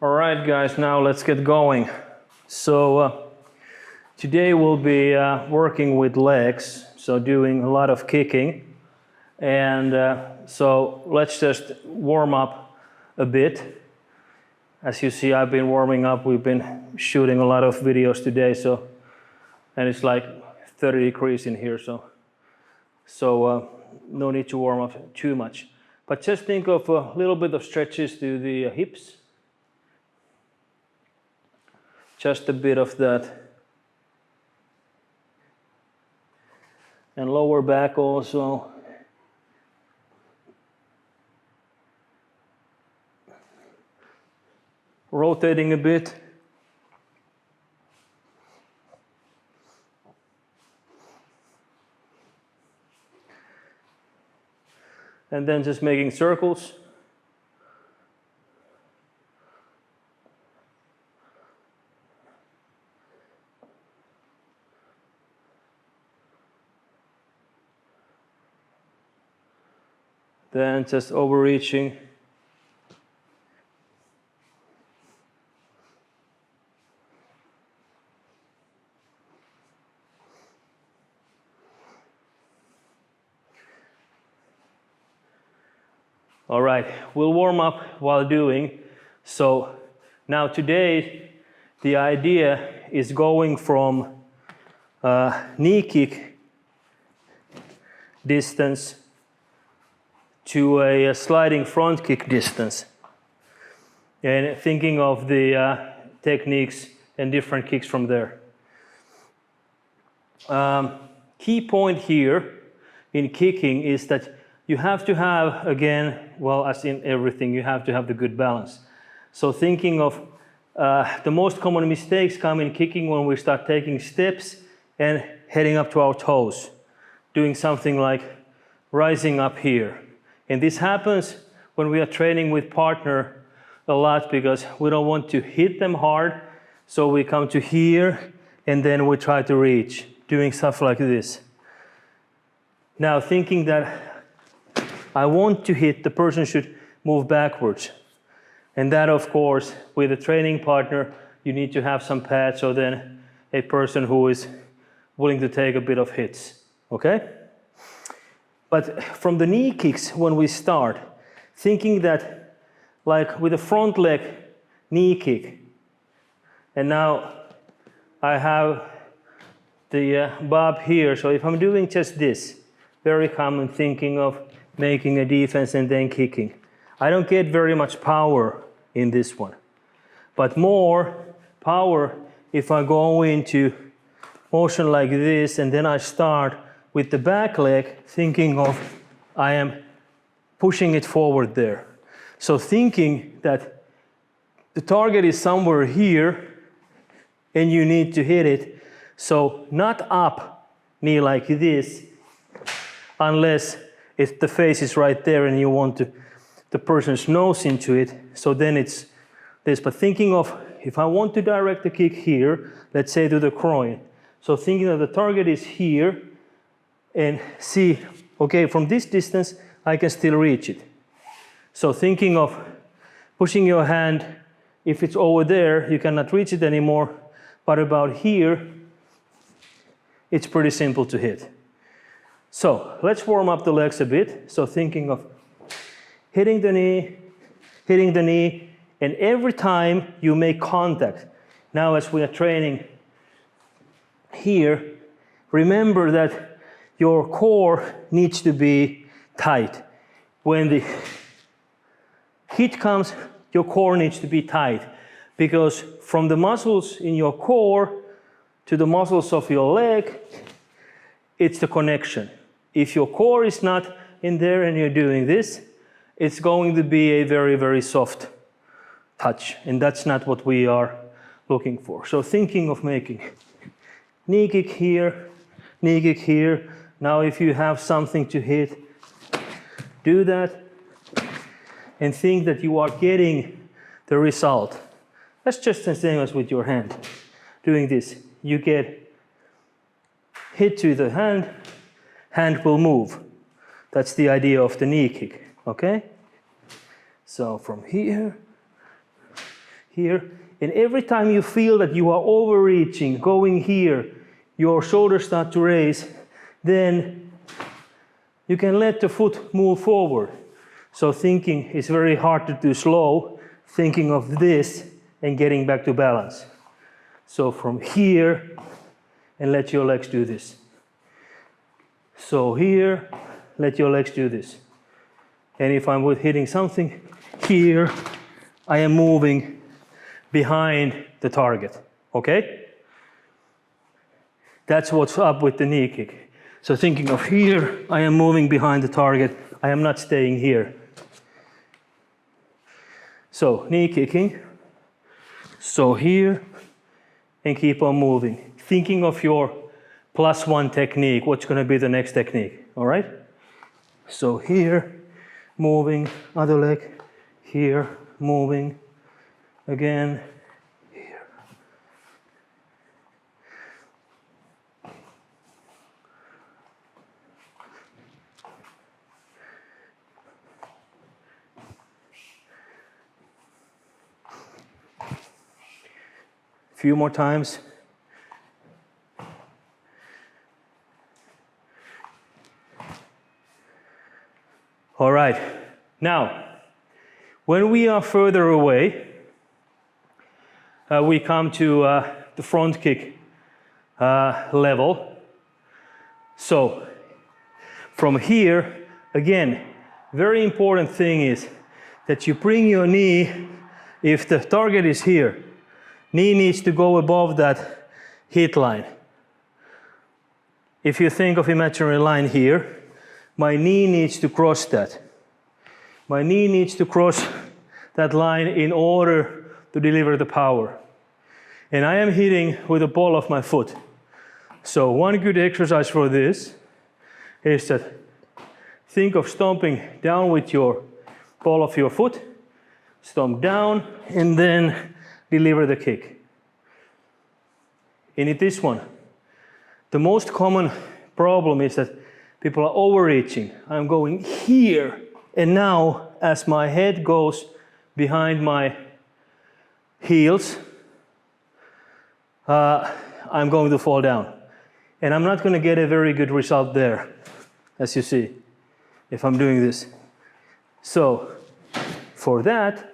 All right, guys, now let's get going. So today we'll be working with legs, so doing a lot of kicking. And so let's just warm up a bit. As you see, I've been warming up. We've been shooting a lot of videos today, and it's like 30 degrees in here, so no need to warm up too much. But just think of a little bit of stretches to the hips. Just a bit of that. And lower back also. Rotating a bit. And then just making circles. Then just overreaching. All right, we'll warm up while doing. So now today, the idea is going from knee kick distance to a sliding front kick distance. And thinking of the techniques and different kicks from there. Key point here in kicking is that you have to have, again, well, as in everything, you have to have the good balance. So thinking of the most common mistakes come in kicking when we start taking steps and heading up to our toes. Doing something like rising up here. And this happens when we are training with partner a lot because we don't want to hit them hard. So we come to here and then we try to reach, doing stuff like this. Now thinking that I want to hit, the person should move backwards. And that, of course, with a training partner, you need to have some pads, so then a person who is willing to take a bit of hits, okay? But from the knee kicks, when we start, thinking that, like with a front leg knee kick, and now I have the bob here, so if I'm doing just this, very common thinking of making a defense and then kicking. I don't get very much power in this one, but more power if I go into motion like this and then I start with the back leg thinking of I am pushing it forward there. So thinking that the target is somewhere here and you need to hit it. So not up, knee like this, unless if the face is right there and you want the person's nose into it, so then it's this. But thinking of, if I want to direct the kick here, let's say to the groin. So thinking that the target is here and see, okay, from this distance, I can still reach it. So thinking of pushing your hand, if it's over there, you cannot reach it anymore, but about here, it's pretty simple to hit. So let's warm up the legs a bit. So thinking of hitting the knee, and every time you make contact, now as we are training here, remember that your core needs to be tight. When the hit comes, your core needs to be tight, because from the muscles in your core to the muscles of your leg, it's the connection. If your core is not in there and you're doing this, it's going to be a very, very soft touch. And that's not what we are looking for. So thinking of making knee kick here, knee kick here. Now if you have something to hit, do that. And think that you are getting the result. That's just the same as with your hand. Doing this, you get hit to the hand will move. That's the idea of the knee kick, okay? So from here, here. And every time you feel that you are overreaching, going here, your shoulders start to raise, then you can let the foot move forward. So thinking is very hard to do slow, thinking of this and getting back to balance. So from here, and let your legs do this. So here, let your legs do this. And if I'm hitting something here, I am moving behind the target, okay? That's what's up with the knee kick. So thinking of here, I am moving behind the target. I am not staying here. So knee kicking. So here, and keep on moving. Thinking of your +1 technique, what's gonna be the next technique, all right? So here, moving, other leg, here, moving, again, here. Few more times. All right, now, when we are further away, we come to the front kick level. So, from here, again, very important thing is that you bring your knee, if the target is here, knee needs to go above that hit line. If you think of imaginary line here, my knee needs to cross that. My knee needs to cross that line in order to deliver the power. And I am hitting with the ball of my foot. So one good exercise for this is that think of stomping down with your ball of your foot, stomp down, and then deliver the kick. And in this one, the most common problem is that people are overreaching. I'm going here, and now as my head goes behind my heels, I'm going to fall down. And I'm not going to get a very good result there, as you see, if I'm doing this. So, for that,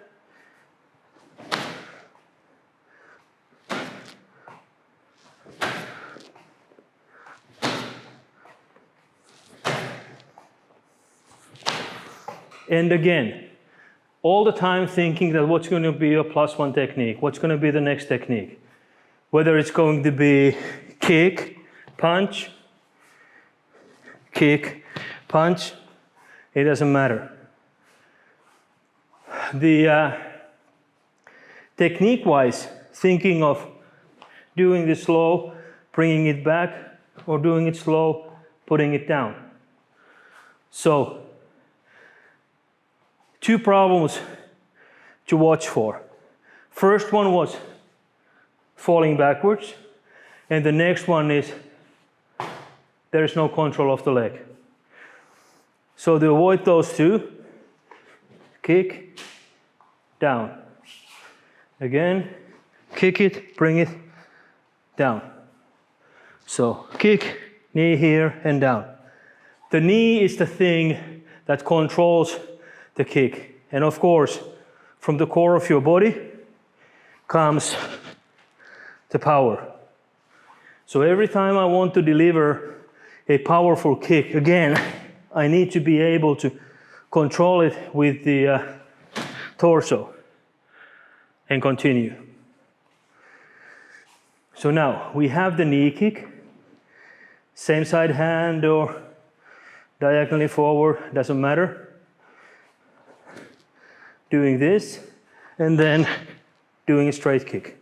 and again, all the time thinking that what's going to be your +1 technique, what's going to be the next technique. Whether it's going to be kick, punch, it doesn't matter. The technique-wise, thinking of doing this slow, bringing it back, or doing it slow, putting it down. So, two problems to watch for. First one was falling backwards, and the next one is there is no control of the leg. So to avoid those two, kick, down. Again, kick it, bring it down. So kick, knee here and down. The knee is the thing that controls the kick. And of course, from the core of your body comes the power. So every time I want to deliver a powerful kick, again, I need to be able to control it with the torso and continue. So now we have the knee kick, same side hand or diagonally forward, doesn't matter. Doing this and then doing a straight kick.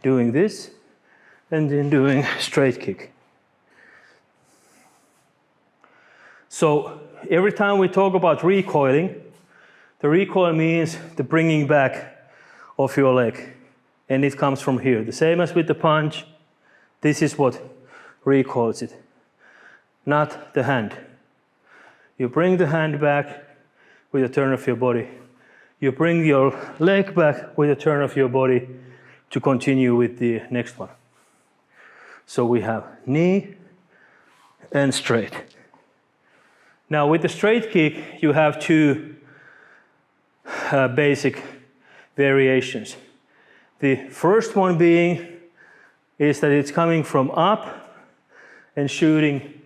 Doing this and then doing straight kick. So every time we talk about recoiling, the recoil means the bringing back of your leg. And it comes from here. The same as with the punch, this is what recoils it, not the hand. You bring the hand back with a turn of your body. You bring your leg back with a turn of your body to continue with the next one. So we have knee and straight. Now with the straight kick, you have two basic variations. The first one being is that it's coming from up and shooting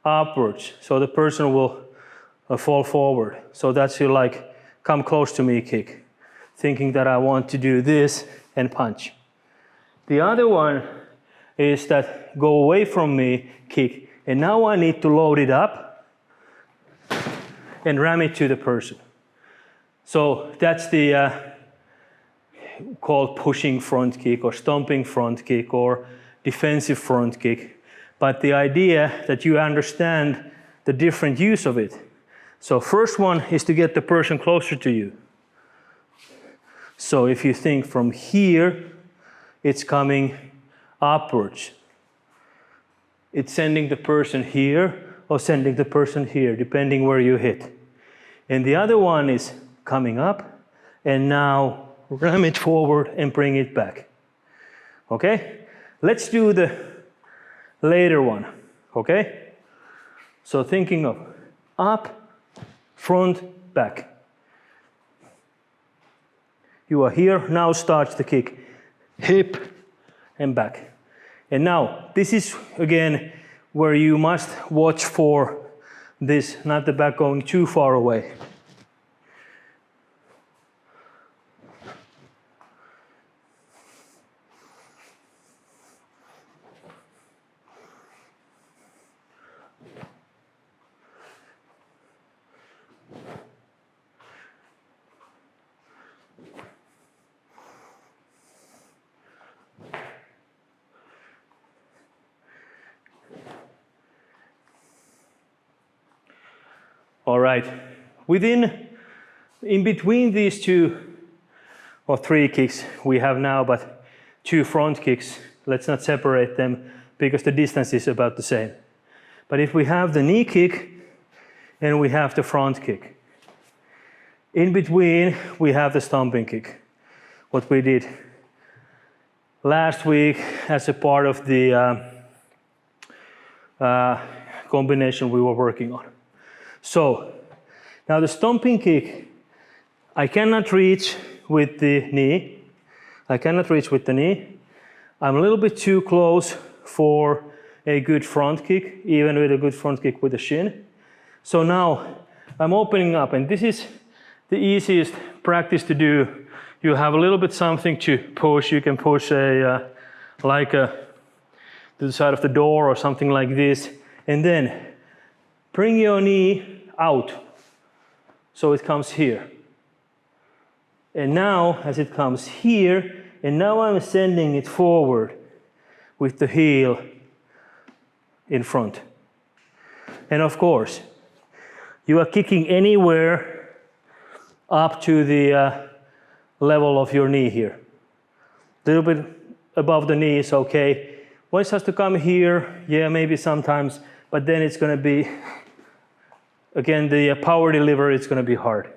upwards. So the person will fall forward. So that's your like come close to me kick, thinking that I want to do this and punch. The other one is that go away from me kick, and now I need to load it up and ram it to the person. So that's the called pushing front kick or stomping front kick or defensive front kick. But the idea that you understand the different use of it. So first one is to get the person closer to you. So if you think from here, it's coming upwards. It's sending the person here or sending the person here, depending where you hit. And the other one is coming up and now ram it forward and bring it back. Okay? Let's do the later one. Okay? So thinking of up, front, back. You are here, now starts the kick. Hip and back. And now, this is again where you must watch for this, not the back going too far away. All right, in between these two or three kicks we have now, but two front kicks, let's not separate them because the distance is about the same. But if we have the knee kick and we have the front kick, in between we have the stomping kick, what we did last week as a part of the combination we were working on. So, now the stomping kick, I cannot reach with the knee. I'm a little bit too close for a good front kick, even with a good front kick with the shin. So now I'm opening up, and this is the easiest practice to do. You have a little bit something to push. You can push to the side of the door or something like this, and then bring your knee out, so it comes here. And now, as it comes here, and now I'm sending it forward with the heel in front. And of course, you are kicking anywhere up to the level of your knee here. A little bit above the knee is okay. When it has to come here, yeah, maybe sometimes, but then it's going to be again, the power delivery is going to be hard.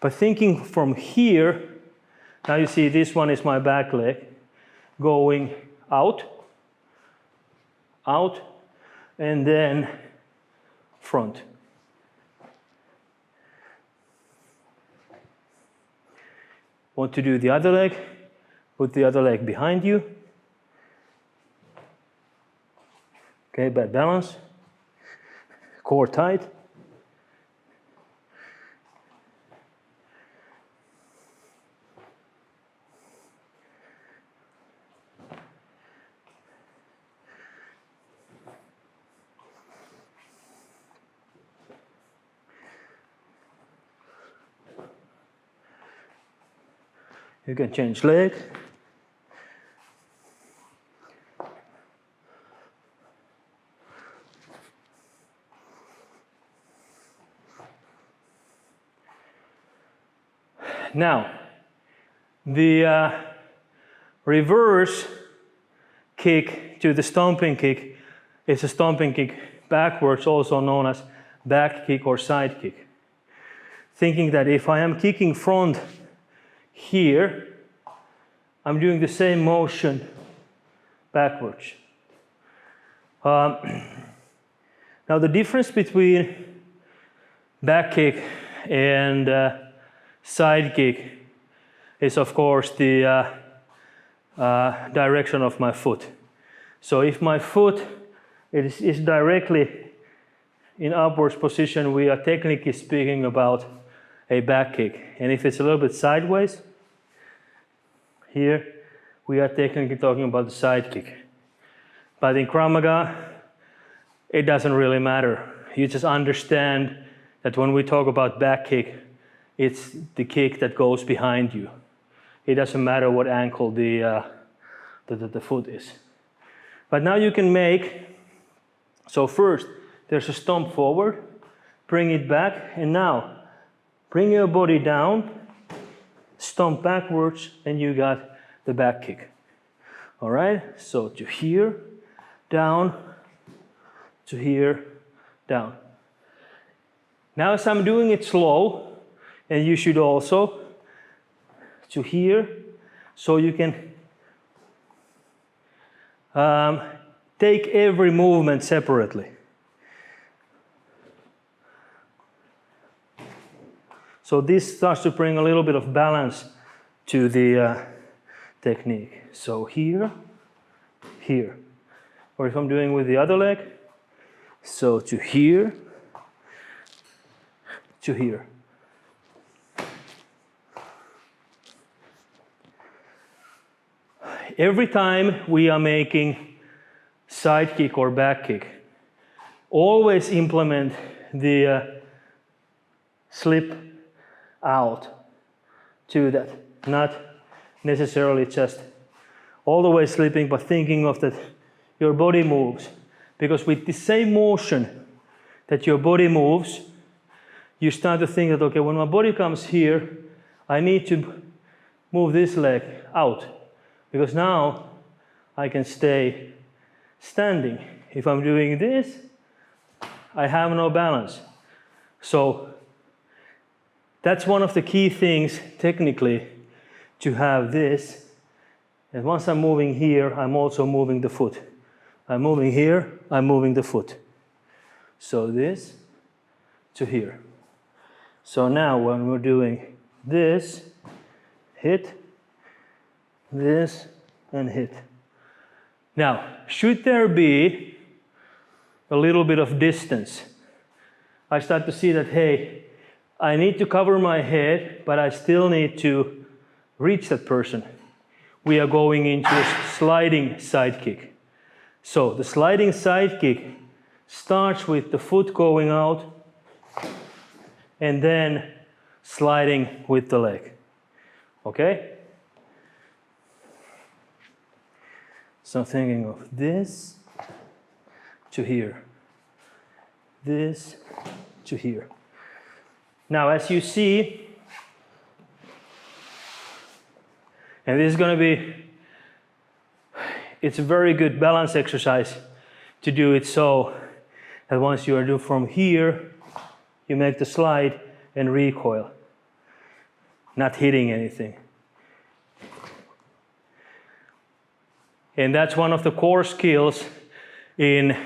But thinking from here, now you see this one is my back leg, going out, and then front. Want to do the other leg? Put the other leg behind you. Okay, bad balance. Core tight. You can change leg. Now, the reverse kick to the stomping kick is a stomping kick backwards, also known as back kick or side kick. thinking that if I am kicking front here, I'm doing the same motion backwards. Now the difference between back kick and side kick is of course the direction of my foot. So if my foot is directly in upwards position, we are technically speaking about a back kick. And if it's a little bit sideways, here, we are technically talking about the side kick. But in Krav Maga, it doesn't really matter. You just understand that when we talk about back kick, it's the kick that goes behind you. It doesn't matter what ankle the foot is. But now you can make, so first, there's a stomp forward, bring it back, and now, bring your body down, stomp backwards, and you got the back kick. All right, so to here, down, to here, down. Now as I'm doing it slow, and you should also, to here, so you can take every movement separately. So this starts to bring a little bit of balance to the technique. So here, here. Or if I'm doing with the other leg, so to here, to here. Every time we are making side kick or back kick, always implement the slip out to that, not necessarily just all the way slipping, but thinking of that your body moves. Because with the same motion that your body moves, you start to think that, okay, when my body comes here, I need to move this leg out. Because now I can stay standing. If I'm doing this, I have no balance. So that's one of the key things technically to have this. And once I'm moving here, I'm also moving the foot. I'm moving here, I'm moving the foot. So this to here. So now when we're doing this, hit, this, and hit. Now, should there be a little bit of distance, I start to see that, hey, I need to cover my head, but I still need to reach that person. We are going into a sliding side kick. So the sliding side kick starts with the foot going out and then sliding with the leg. Okay? So I'm thinking of this to here, this to here. Now, as you see, and this is going to be, it's a very good balance exercise to do it so that once you are doing from here, you make the slide and recoil, not hitting anything. And that's one of the core skills in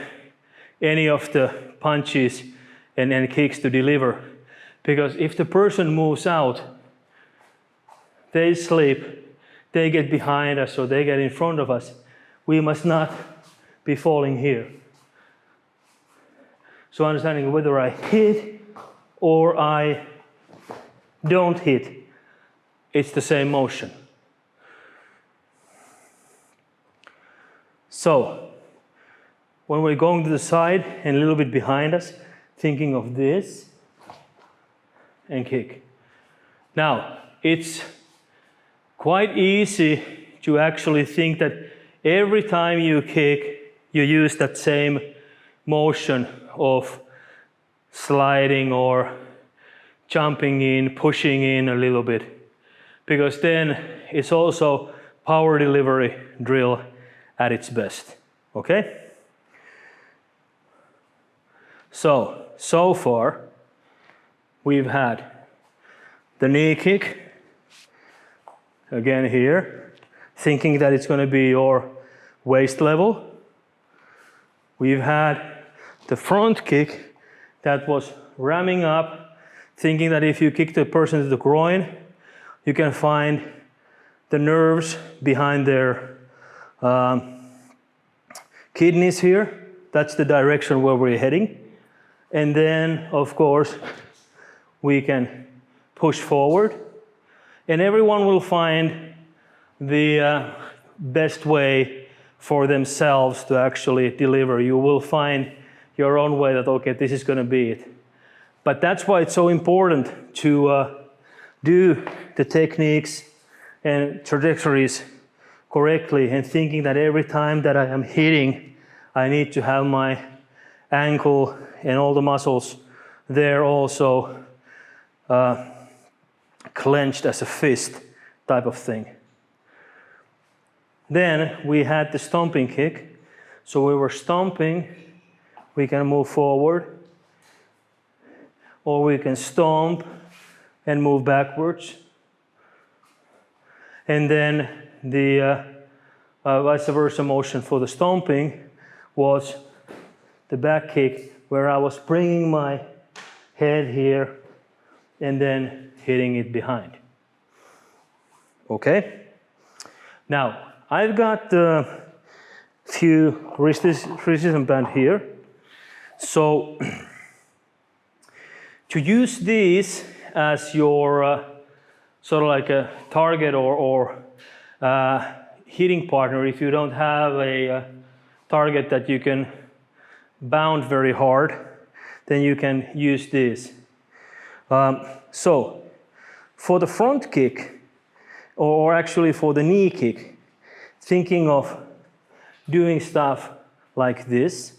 any of the punches and kicks to deliver. Because if the person moves out, they slip, they get behind us or they get in front of us, we must not be falling here. So understanding whether I hit or I don't hit, it's the same motion. So, when we're going to the side and a little bit behind us, thinking of this and kick. Now, it's quite easy to actually think that every time you kick, you use that same motion of sliding or jumping in, pushing in a little bit. Because then it's also power delivery drill at its best, okay? So far, we've had the knee kick, again here, thinking that it's going to be your waist level. We've had the front kick that was ramming up, thinking that if you kick the person to the groin, you can find the nerves behind their kidneys here. That's the direction where we're heading. And then, of course, we can push forward. And everyone will find the best way for themselves to actually deliver. You will find your own way that, okay, this is going to be it. But that's why it's so important to do the techniques and trajectories correctly, and thinking that every time that I am hitting, I need to have my ankle and all the muscles there also clenched as a fist type of thing. Then we had the stomping kick. So we were stomping, we can move forward, or we can stomp and move backwards. And then the vice versa motion for the stomping was the back kick, where I was bringing my head here and then hitting it behind. Okay? Now, I've got a few resistance band here. So, to use these as your sort of like a target or hitting partner, if you don't have a target that you can bound very hard, then you can use this. So for the front kick, or actually for the knee kick, thinking of doing stuff like this.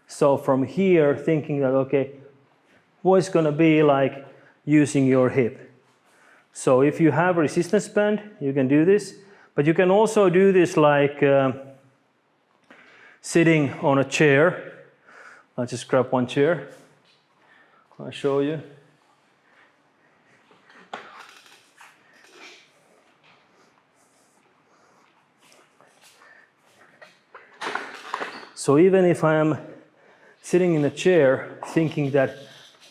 So from here, thinking that, okay, what's going to be like using your hip? So if you have a resistance band, you can do this, but you can also do this like sitting on a chair. I'll just grab one chair. I'll show you. So even if I am sitting in a chair, thinking that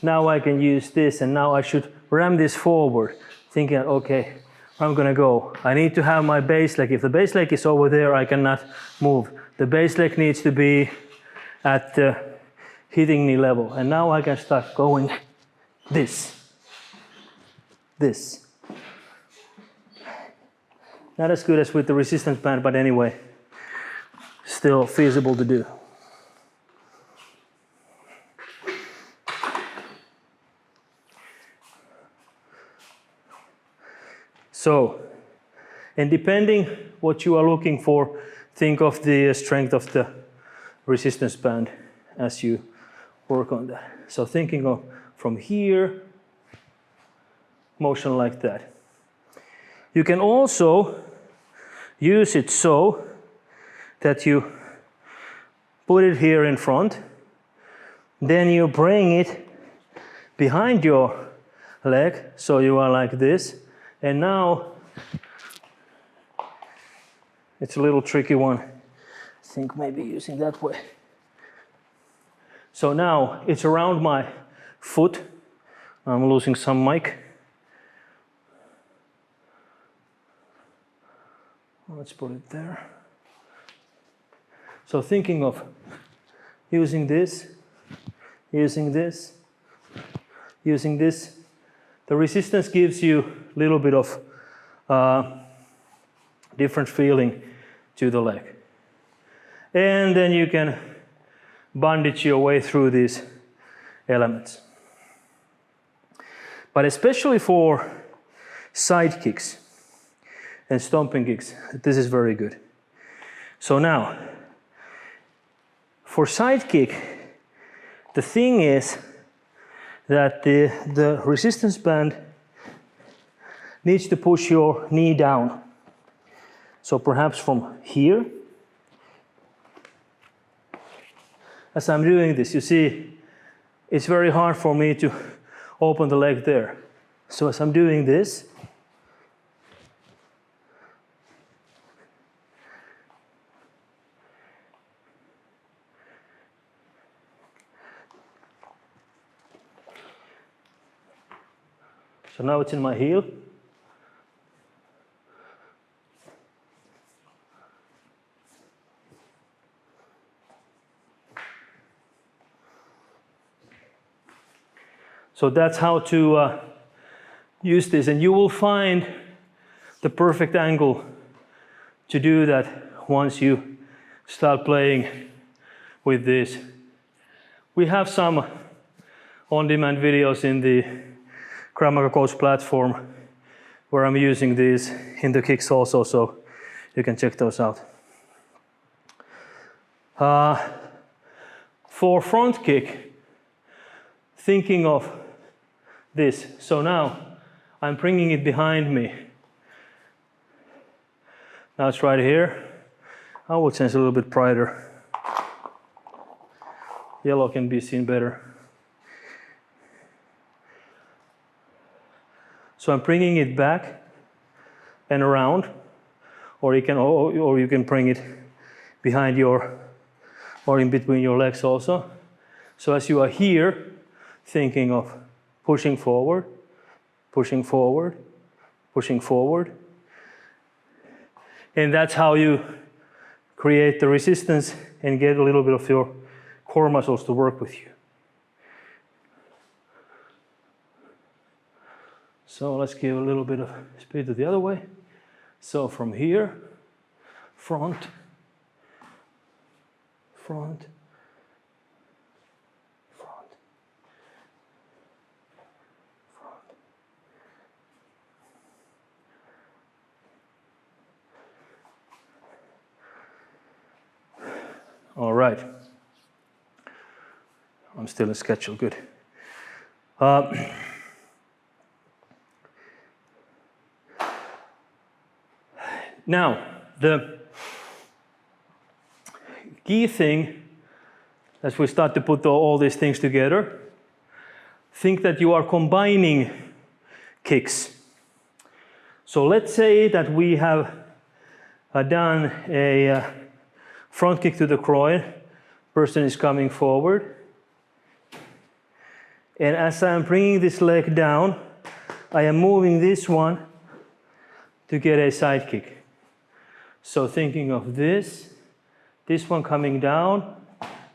now I can use this and now I should ram this forward, thinking, okay, I'm gonna go. I need to have my base leg. If the base leg is over there, I cannot move. The base leg needs to be at the hitting knee level. And now I can start going this. Not as good as with the resistance band, but anyway, still feasible to do. So, and depending what you are looking for, think of the strength of the resistance band as you work on that. So thinking of from here, motion like that. You can also use it so that you put it here in front, then you bring it behind your leg, so you are like this, and now it's a little tricky one. I think maybe using that way. So now it's around my foot. I'm losing some mic. Let's put it there. So thinking of using this, using this, using this. The resistance gives you a little bit of different feeling to the leg. And then you can bandage your way through these elements. But especially for side kicks and stomping kicks, this is very good. So now, for side kick, the thing is that the resistance band needs to push your knee down. So perhaps from here, as I'm doing this, you see, it's very hard for me to open the leg there. So as I'm doing this, so now it's in my heel. So that's how to use this, and you will find the perfect angle to do that once you start playing with this. We have some on-demand videos in the Krav Maga coach platform where I'm using these in the kicks also, so you can check those out. For front kick, thinking of this. So now I'm bringing it behind me. Now it's right here. I would change a little bit brighter. Yellow can be seen better. So I'm bringing it back and around, or you can bring it behind your, or in between your legs also. So as you are here, thinking of pushing forward, pushing forward, pushing forward. And that's how you create the resistance and get a little bit of your core muscles to work with you. So let's give a little bit of speed to the other way. So from here, front, front, front, front. All right. I'm still in schedule, good. Now, the key thing, as we start to put all these things together, think that you are combining kicks. So let's say that we have done a front kick to the groin, person is coming forward, and as I'm bringing this leg down, I am moving this one to get a side kick. So thinking of this one coming down,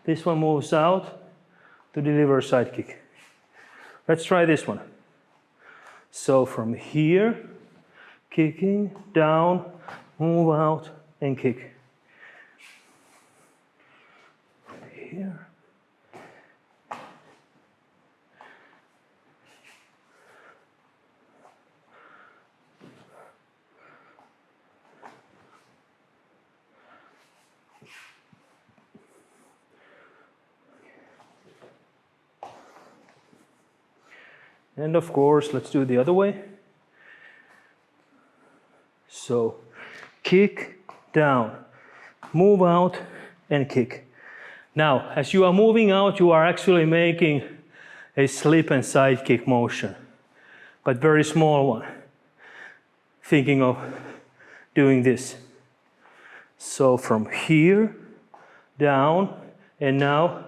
this one moves out to deliver a side kick. Let's try this one. So from here, kicking, down, move out, and kick. From here. And of course, let's do it the other way. So, kick, down, move out, and kick. Now, as you are moving out, you are actually making a slip and side kick motion, but very small one. Thinking of doing this. So from here, down, and now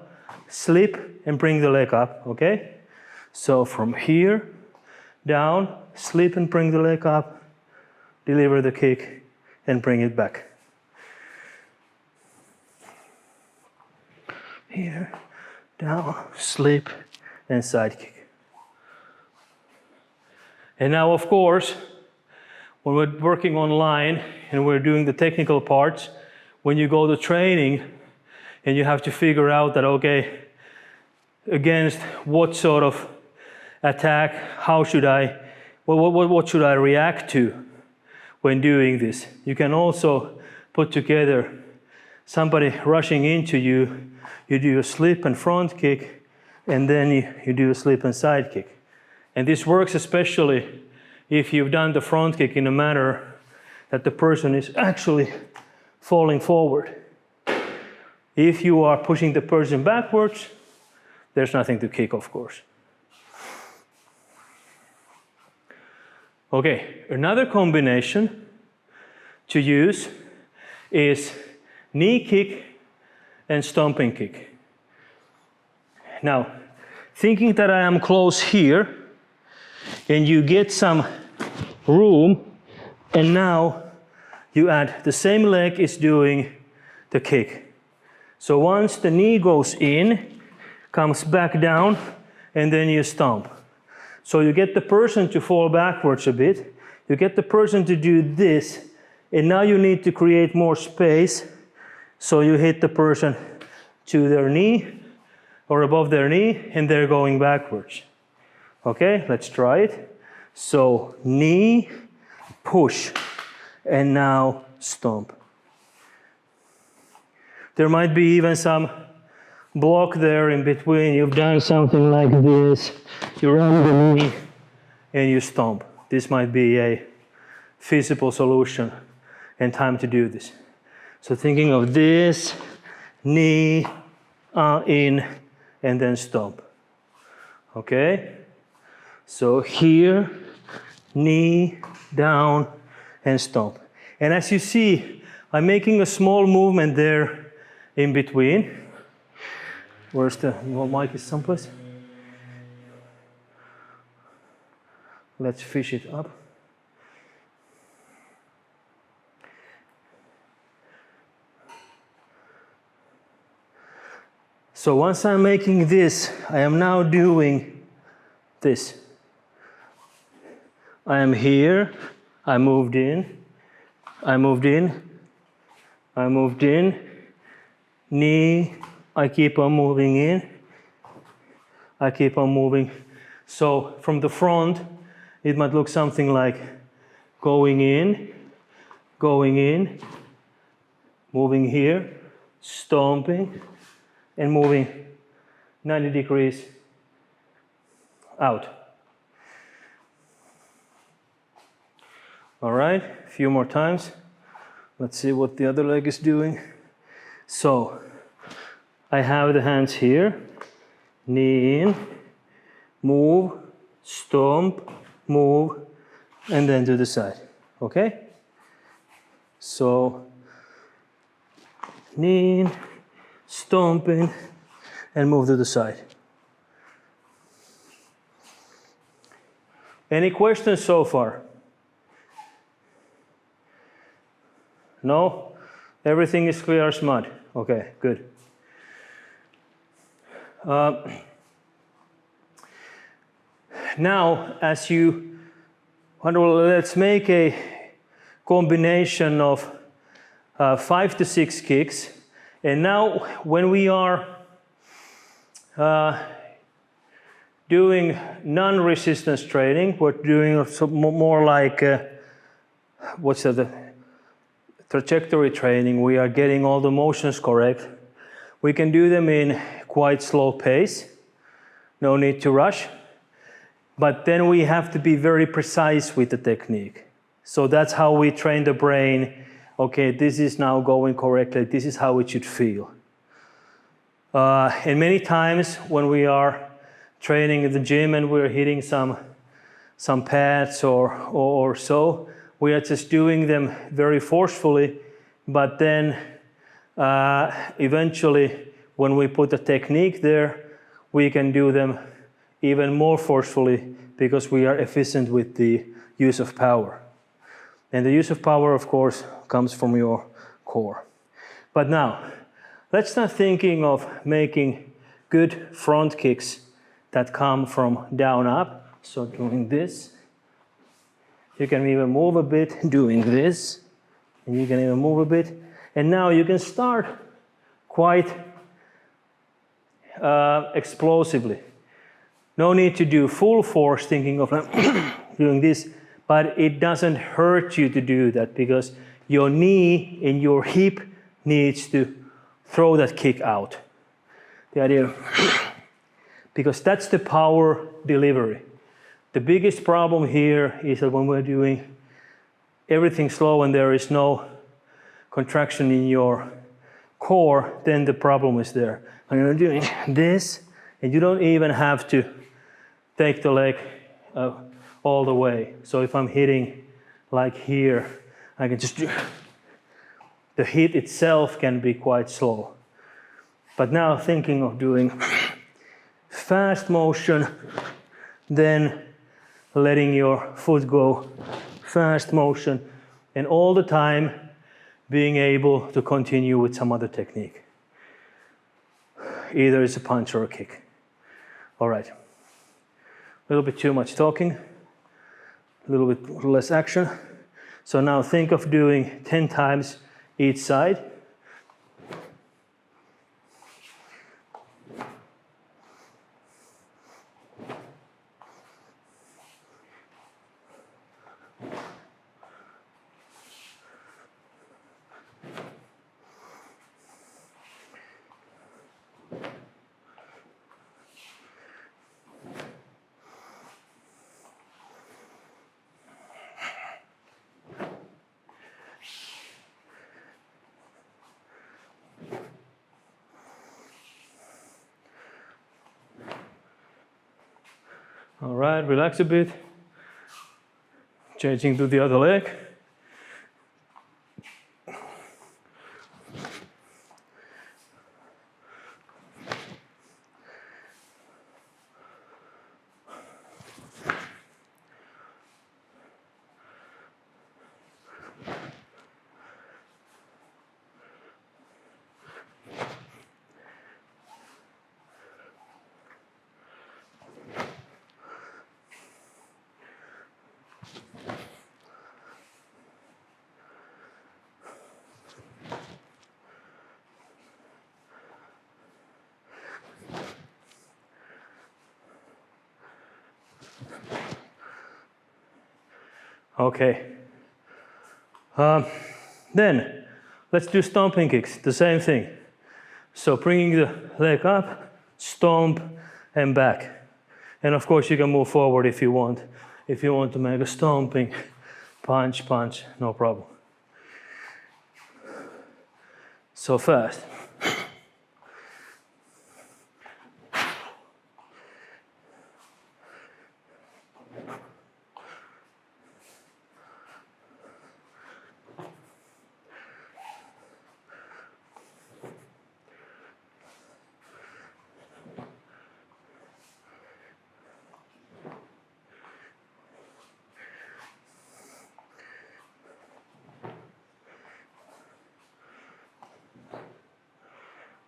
slip and bring the leg up, okay? So from here, down, slip and bring the leg up, deliver the kick and bring it back. Here, down, slip and side kick. And now of course, when we're working online and we're doing the technical parts, when you go to training and you have to figure out that, okay, against what sort of attack, what should I react to when doing this? You can also put together somebody rushing into you, you do a slip and front kick, and then you do a slip and side kick. And this works especially if you've done the front kick in a manner that the person is actually falling forward. If you are pushing the person backwards, there's nothing to kick, of course. Okay, another combination to use is knee kick and stomping kick. Now, thinking that I am close here, and you get some room, and now you add the same leg is doing the kick. So once the knee goes in, comes back down, and then you stomp. So you get the person to fall backwards a bit, you get the person to do this, and now you need to create more space, so you hit the person to their knee, or above their knee, and they're going backwards. Okay, let's try it. So knee, push, and now stomp. There might be even some block there in between. You've done something like this, you run the knee, and you stomp. This might be a feasible solution and time to do this. So thinking of this, knee, in, and then stomp. Okay? So here, knee, down, and stomp. And as you see, I'm making a small movement there in between. Where's the mic is someplace? Let's fish it up. So once I'm making this, I am now doing this. I am here, I moved in, I moved in, I moved in, knee, I keep on moving in, I keep on moving. So from the front, it might look something like going in, moving here, stomping, and moving 90 degrees out. All right, a few more times. Let's see what the other leg is doing. So I have the hands here, knee in, move, stomp, move, and then to the side, okay? So knee in, stomping, and move to the side. Any questions so far? No? Everything is clear as mud? Okay, good. Now, as you wonder, let's make a combination of 5 to 6 kicks. And now, when we are doing non-resistance training, we're doing more like the trajectory training. We are getting all the motions correct. We can do them in quite slow pace. No need to rush. But then we have to be very precise with the technique. So that's how we train the brain. Okay, this is now going correctly. This is how it should feel. And many times when we are training in the gym and we're hitting some pads or so, we are just doing them very forcefully. But then eventually, when we put the technique there, we can do them even more forcefully because we are efficient with the use of power. And the use of power, of course, comes from your core. But now, let's start thinking of making good front kicks that come from down up. So doing this. You can even move a bit doing this. And you can even move a bit. And now you can start quite explosively. No need to do full force thinking of doing this, but it doesn't hurt you to do that because your knee and your hip needs to throw that kick out. The idea, because that's the power delivery. The biggest problem here is that when we're doing everything slow and there is no contraction in your core, then the problem is there. When you're doing this, and you don't even have to take the leg all the way. So if I'm hitting like here, I can just do, the hit itself can be quite slow. But now thinking of doing fast motion, then letting your foot go, fast motion, and all the time being able to continue with some other technique. Either it's a punch or a kick. All right. A little bit too much talking, a little bit less action. So now think of doing 10 times each side. All right, relax a bit. Changing to the other leg. Okay. Then let's do stomping kicks, the same thing. So bringing the leg up, stomp, and back. And of course you can move forward if you want. If you want to make a stomping, punch, punch, no problem. So fast.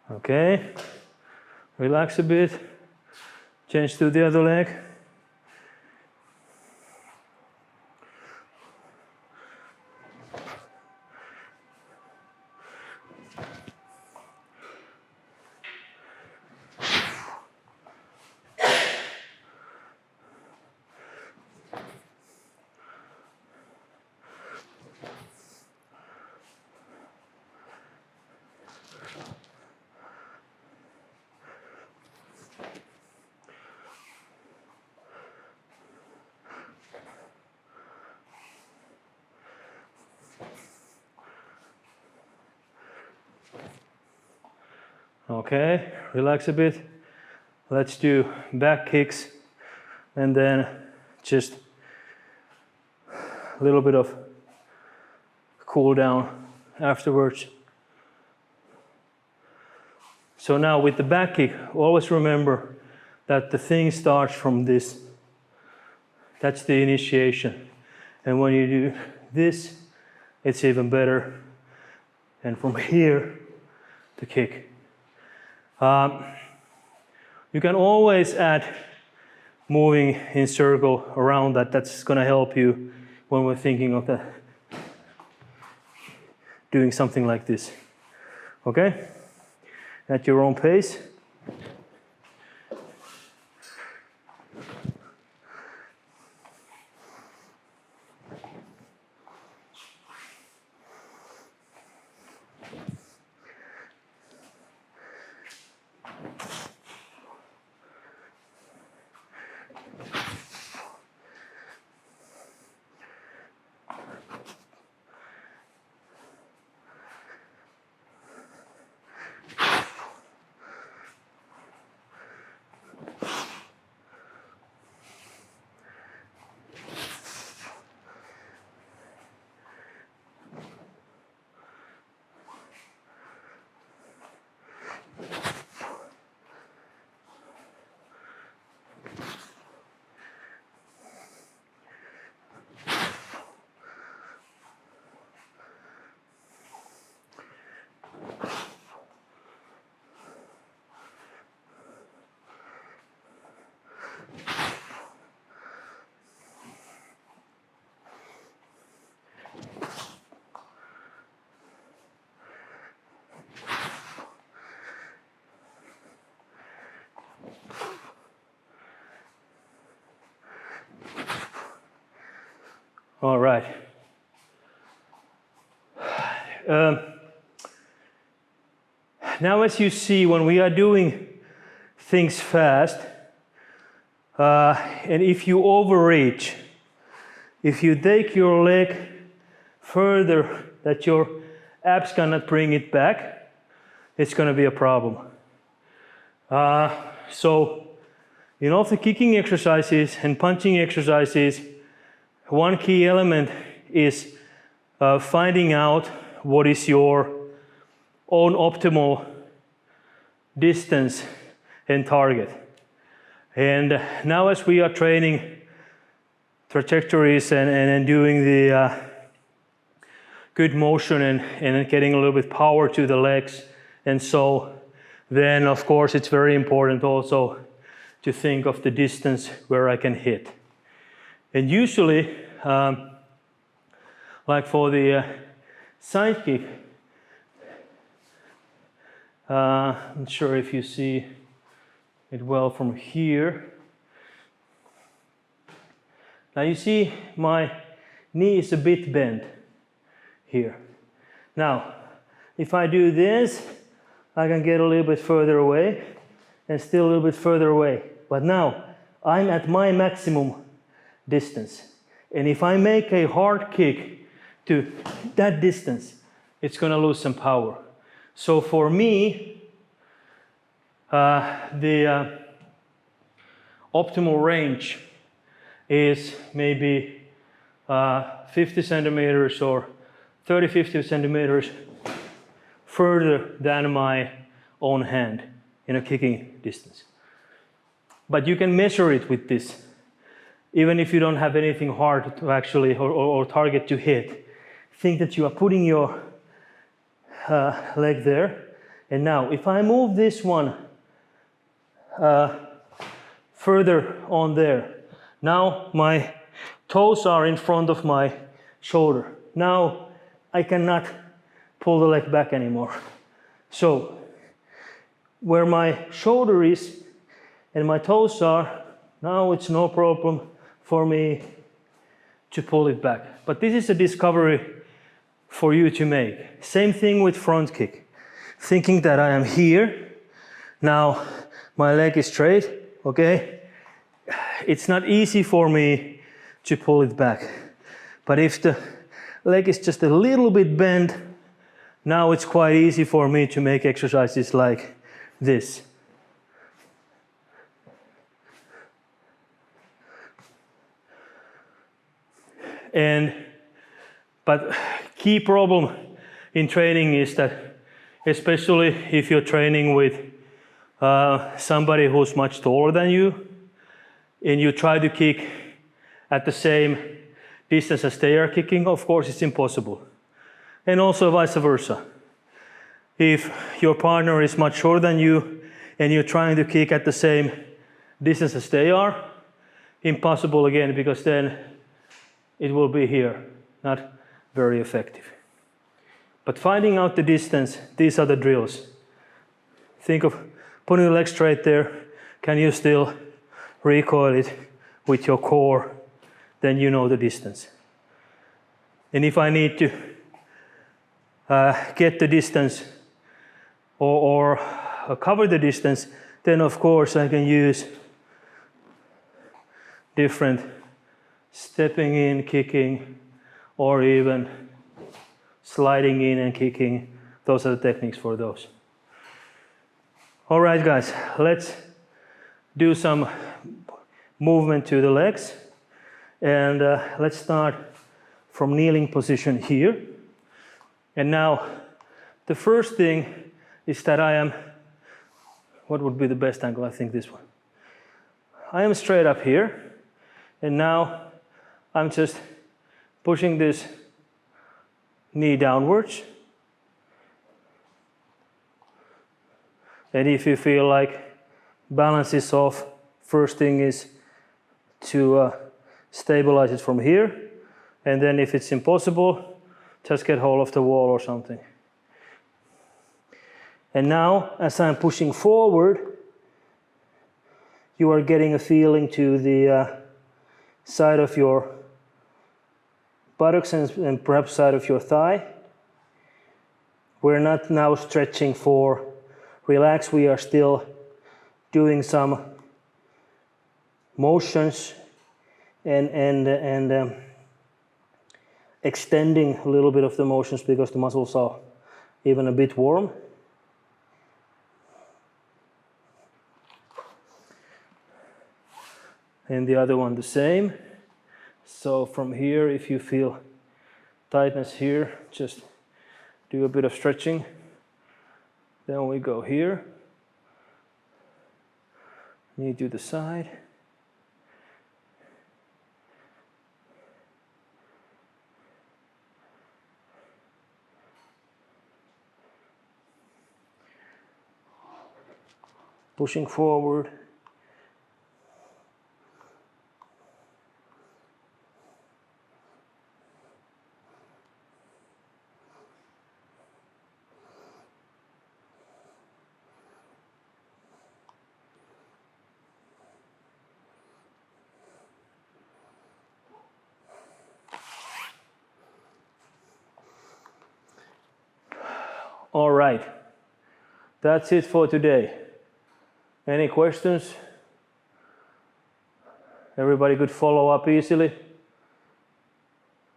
Okay, relax a bit, change to the other leg. Okay, relax a bit. Let's do back kicks and then just a little bit of cool down afterwards. So now with the back kick, always remember that the thing starts from this. That's the initiation. And when you do this, it's even better. And from here, the kick. You can always add moving in circle around that. That's going to help you when we're thinking of doing something like this. Okay? At your own pace. All right. Now, as you see, when we are doing things fast, and if you overreach, if you take your leg further that your abs cannot bring it back, it's going to be a problem. So in all the kicking exercises and punching exercises, one key element is finding out what is your own optimal distance and target. And now as we are training trajectories and doing the good motion and getting a little bit power to the legs, and so then of course it's very important also to think of the distance where I can hit. And usually, like for the side kick, I'm not sure if you see it well from here. Now you see my knee is a bit bent here. Now, if I do this, I can get a little bit further away and still a little bit further away. But now, I'm at my maximum distance. And if I make a hard kick to that distance, it's going to lose some power. So for me, the optimal range is maybe 50 centimeters or 30-50 centimeters further than my own hand in a kicking distance. But you can measure it with this. Even if you don't have anything hard to actually or target to hit, think that you are putting your leg there. And now, if I move this one further on there, now my toes are in front of my shoulder. Now I cannot pull the leg back anymore. So where my shoulder is and my toes are, now it's no problem for me to pull it back. But this is a discovery for you to make. Same thing with front kick. Thinking that I am here, now my leg is straight, okay? It's not easy for me to pull it back. But if the leg is just a little bit bent, now it's quite easy for me to make exercises like this. But key problem in training is that, especially if you're training with somebody who's much taller than you, and you try to kick at the same distance as they are kicking, of course it's impossible. And also vice versa. If your partner is much shorter than you, and you're trying to kick at the same distance as they are, impossible again, because then it will be here, not very effective. But finding out the distance, these are the drills. Think of putting your leg straight there. Can you still recoil it with your core? Then you know the distance. And if I need to get the distance or cover the distance, then of course I can use different stepping in, kicking, or even sliding in and kicking. Those are the techniques for those. All right, guys, let's do some movement to the legs. And let's start from kneeling position here. And now, the first thing is that I am, what would be the best angle? I think this one. I am straight up here. And now, I'm just pushing this knee downwards. And if you feel like balance is off, first thing is to stabilize it from here. And then if it's impossible, just get hold of the wall or something. And now, as I'm pushing forward, you are getting a feeling to the side of your buttocks and perhaps side of your thigh. We're not now stretching for relax, we are still doing some motions and extending a little bit of the motions because the muscles are even a bit warm. And the other one the same. So from here, if you feel tightness here, just do a bit of stretching. Then we go here. Knee to the side. Pushing forward. All right, that's it for today. Any questions? Everybody could follow up easily?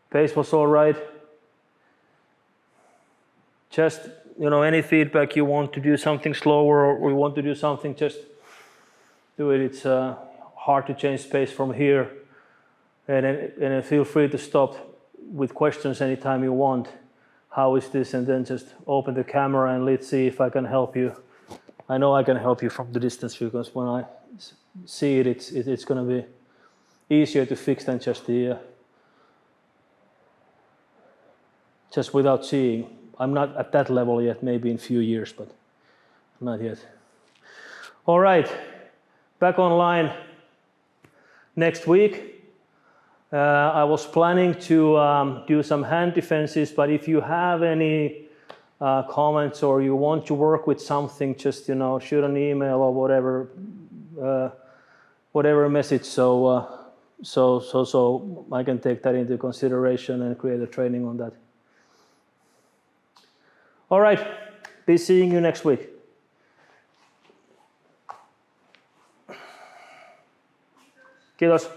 Pace was all right? Just, any feedback you want to do something slower or we want to do something, just do it. It's hard to change pace from here. And feel free to stop with questions anytime you want. How is this? And then just open the camera and let's see if I can help you. I know I can help you from the distance because when I see it, it's going to be easier to fix than just without seeing. I'm not at that level yet, maybe in a few years, but not yet. All right, back online next week. I was planning to do some hand defenses, but if you have any comments or you want to work with something, just shoot an email or whatever message, so I can take that into consideration and create a training on that. All right, be seeing you next week. Kiitos.